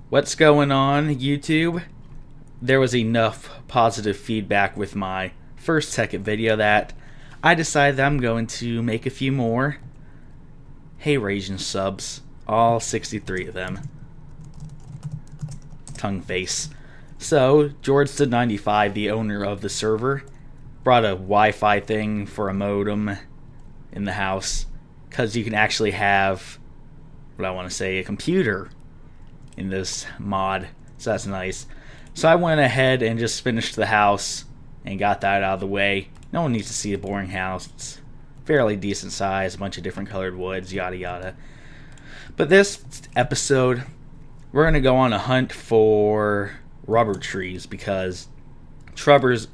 What's going on, YouTube? There was enough positive feedback with my first Tekkit video that I decided that I'm going to make a few more Hey Raging subs. All 63 of them. Tongue face. So, George95, the owner of the server, brought a Wi-Fi thing for a modem in the house. Because you can actually have, what I want to say, a computer in this mod. So that's nice. So I went ahead and just finished the house and got that out of the way. No one needs to see a boring house. It's fairly decent size, a bunch of different colored woods, yada yada. But this episode, we're going to go on a hunt for rubber trees because rubber is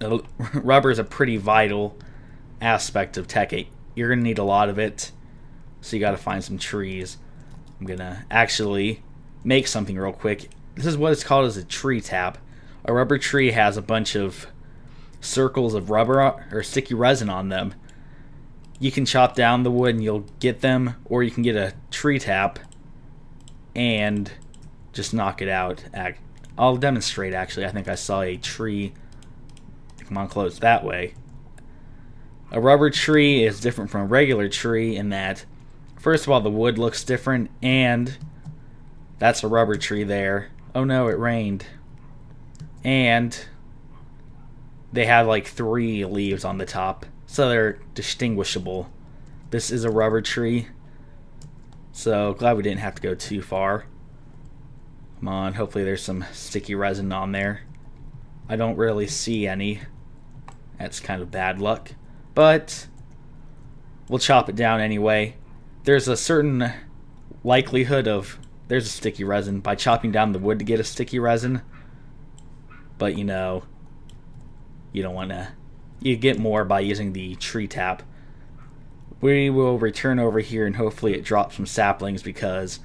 a pretty vital aspect of Tekkit. You're going to need a lot of it, so you got to find some trees. I'm going to actually make something real quick. This is what it's called as a tree tap. A rubber tree has a bunch of circles of rubber or sticky resin on them. You can chop down the wood and you'll get them, or you can get a tree tap and just knock it out. I'll demonstrate actually. I think I saw a tree. Come on, close that way. A rubber tree is different from a regular tree in that, first of all, the wood looks different, and that's a rubber tree there. Oh no, it rained. And they have like 3 leaves on the top, so they're distinguishable. This is a rubber tree, so glad we didn't have to go too far. Come on, hopefully there's some sticky resin on there. I don't really see any. That's kind of bad luck, but we'll chop it down anyway. There's a certain likelihood of there's a sticky resin by chopping down the wood to get a sticky resin, but you know, you don't want to. You get more by using the tree tap. We will return over here and hopefully it drops some saplings because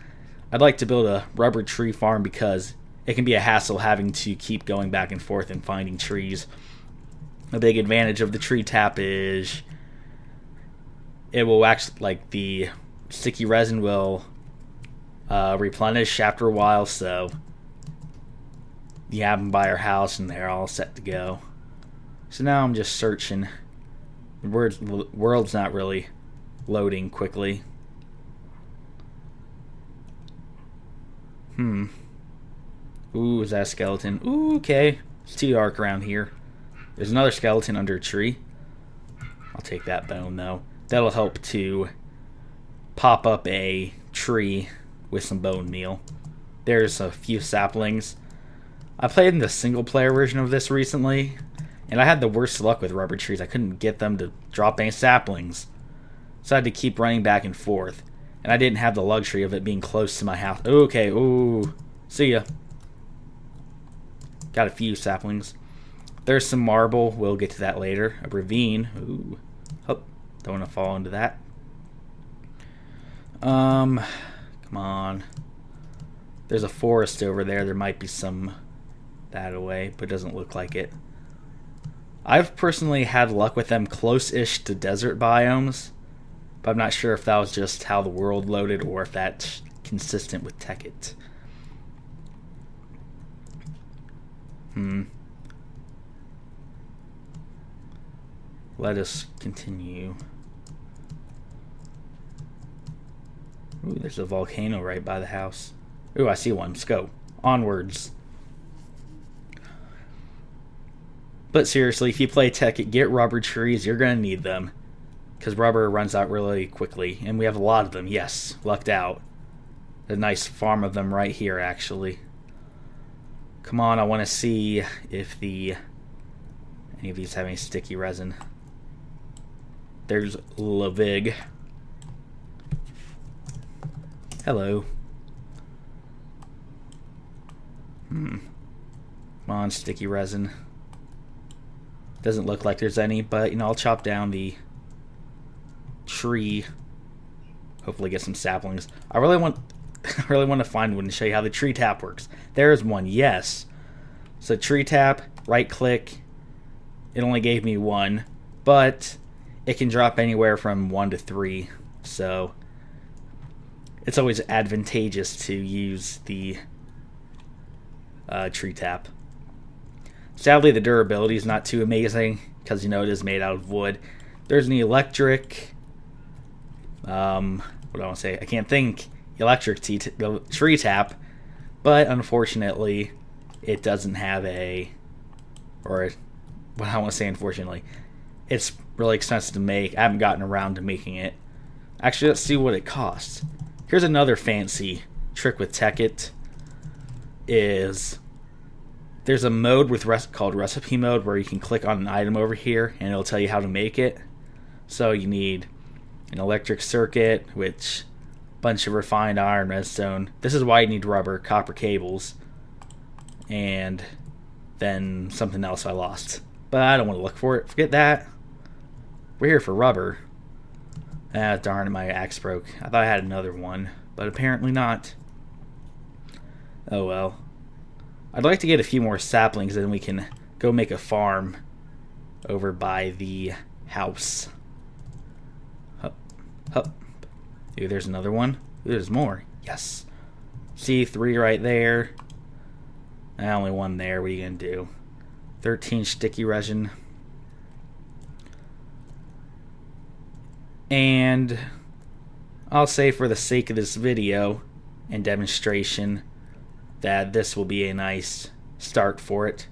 I'd like to build a rubber tree farm because it can be a hassle having to keep going back and forth and finding trees. A big advantage of the tree tap is it will actually, like, the sticky resin will replenish after a while, so you have them by our house and they're all set to go. So now I'm just searching. The world's not really loading quickly. Ooh, is that a skeleton? Ooh, okay. It's too dark around here. There's another skeleton under a tree. I'll take that bone, though. That'll help to pop up a tree with some bone meal. There's a few saplings. I played in the single-player version of this recently, and I had the worst luck with rubber trees. I couldn't get them to drop any saplings, so I had to keep running back and forth. And I didn't have the luxury of it being close to my house. Okay, ooh. See ya. Got a few saplings. There's some marble. We'll get to that later. A ravine. Ooh. Oh, don't want to fall into that. Come on. There's a forest over there. There might be some that away, but it doesn't look like it. I've personally had luck with them close-ish to desert biomes, but I'm not sure if that was just how the world loaded or if that's consistent with Tekkit. Let us continue. Ooh, there's a volcano right by the house. Ooh, I see one. Let's go. Onwards. But seriously, if you play Tekkit, get rubber trees. You're going to need them, because rubber runs out really quickly. And we have a lot of them. Yes, lucked out. A nice farm of them right here, actually. Come on, I want to see if any of these have any sticky resin. There's Lavig. Hello. Come on, sticky resin. Doesn't look like there's any, but you know, I'll chop down the tree. Hopefully get some saplings. I really want to find one and show you how the tree tap works. There's one, yes. So tree tap, right click. It only gave me 1, but it can drop anywhere from 1 to 3. So it's always advantageous to use the tree tap. Sadly, the durability is not too amazing because, you know, it is made out of wood. There's an electric, what do I want to say? I can't think. Electric tree tap, but unfortunately, it doesn't have a, or what I want to say, unfortunately, it's really expensive to make. I haven't gotten around to making it. Actually, let's see what it costs. Here's another fancy trick with Tekkit. There's a mode with called recipe mode where you can click on an item over here and it'll tell you how to make it. So you need an electric circuit, which bunch of refined iron, redstone. This is why you need rubber, copper cables, and then something else I lost. But I don't want to look for it. Forget that. We're here for rubber. Ah, darn it, my axe broke. I thought I had another one, but apparently not. Oh well. I'd like to get a few more saplings, then we can go make a farm over by the house. Hup, hup. Ooh, there's another one. Ooh, there's more. Yes. See, 3 right there. Only 1 there. What are you going to do? 13 sticky resin. And I'll say for the sake of this video and demonstration that this will be a nice start for it.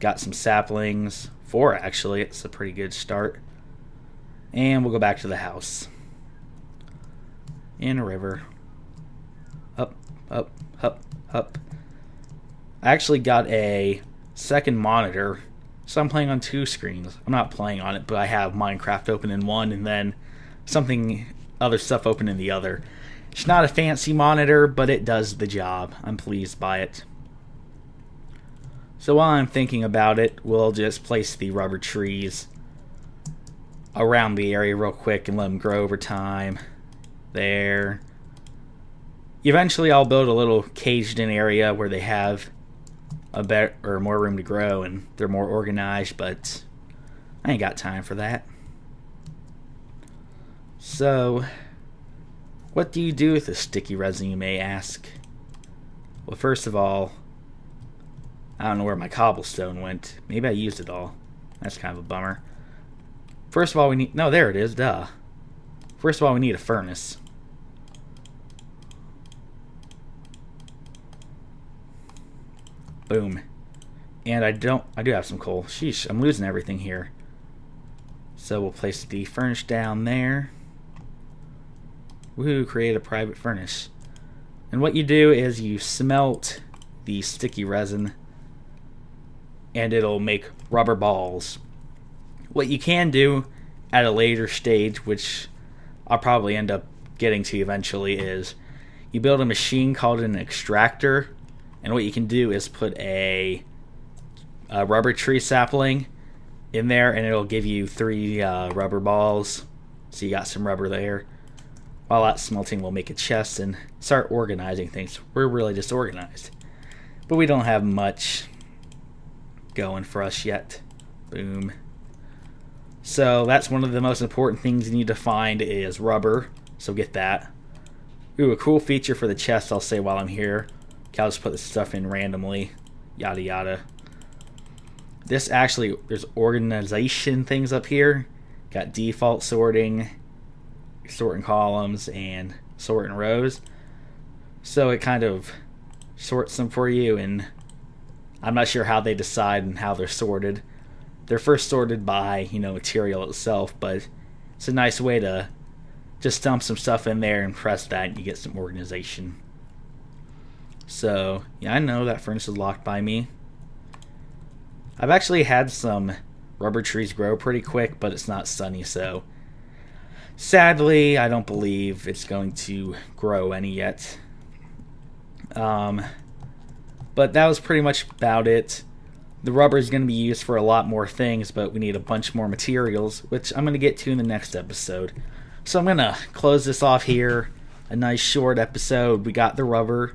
Got some saplings. 4 actually. It's a pretty good start. And we'll go back to the house. In a river. Up, up, up, up. I actually got a second monitor, so I'm playing on 2 screens. I'm not playing on it, but I have Minecraft open in one and then other stuff open in the other. It's not a fancy monitor, but it does the job. I'm pleased by it. So while I'm thinking about it, we'll just place the rubber trees around the area real quick and let them grow over time. There. Eventually I'll build a little caged-in area where they have a better or more room to grow and they're more organized, but I ain't got time for that. So, what do you do with the sticky resin, you may ask? Well, first of all, I don't know where my cobblestone went. Maybe I used it all. That's kind of a bummer. First of all, we need... No, there it is. Duh. First of all, we need a furnace. Boom. And I do have some coal. Sheesh, I'm losing everything here. So we'll place the furnace down there. Woohoo, create a private furnace. And what you do is you smelt the sticky resin and it'll make rubber balls. What you can do at a later stage, which I'll probably end up getting to eventually, is you build a machine called an extractor, and what you can do is put a rubber tree sapling in there and it'll give you 3 rubber balls. So you got some rubber there. While that smelting, we'll make a chest and start organizing things. We're really disorganized, but we don't have much going for us yet. Boom. So that's one of the most important things you need to find is rubber. So get that. Ooh, a cool feature for the chest I'll say while I'm here. Okay, I'll just put this stuff in randomly. Yada yada. This actually, there's organization things up here. Got default sorting, sorting columns, and sorting rows. So it kind of sorts them for you, and I'm not sure how they decide and how they're sorted. They're first sorted by, you know, material itself, but it's a nice way to just dump some stuff in there and press that and you get some organization. So, yeah, I know that furnace is locked by me. I've actually had some rubber trees grow pretty quick, but it's not sunny, so sadly, I don't believe it's going to grow any yet. But that was pretty much about it. The rubber is going to be used for a lot more things, but we need a bunch more materials, which I'm going to get to in the next episode. So I'm going to close this off here. A nice short episode. We got the rubber,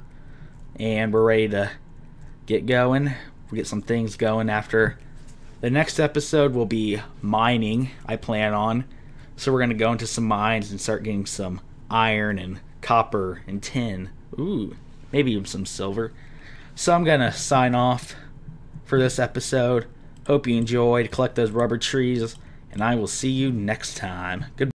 and we're ready to get going. We'll get some things going after. The next episode will be mining, I plan on. So we're going to go into some mines and start getting some iron and copper and tin. Ooh, maybe even some silver. So I'm going to sign off for this episode. Hope you enjoyed. Collect those rubber trees. And I will see you next time. Goodbye.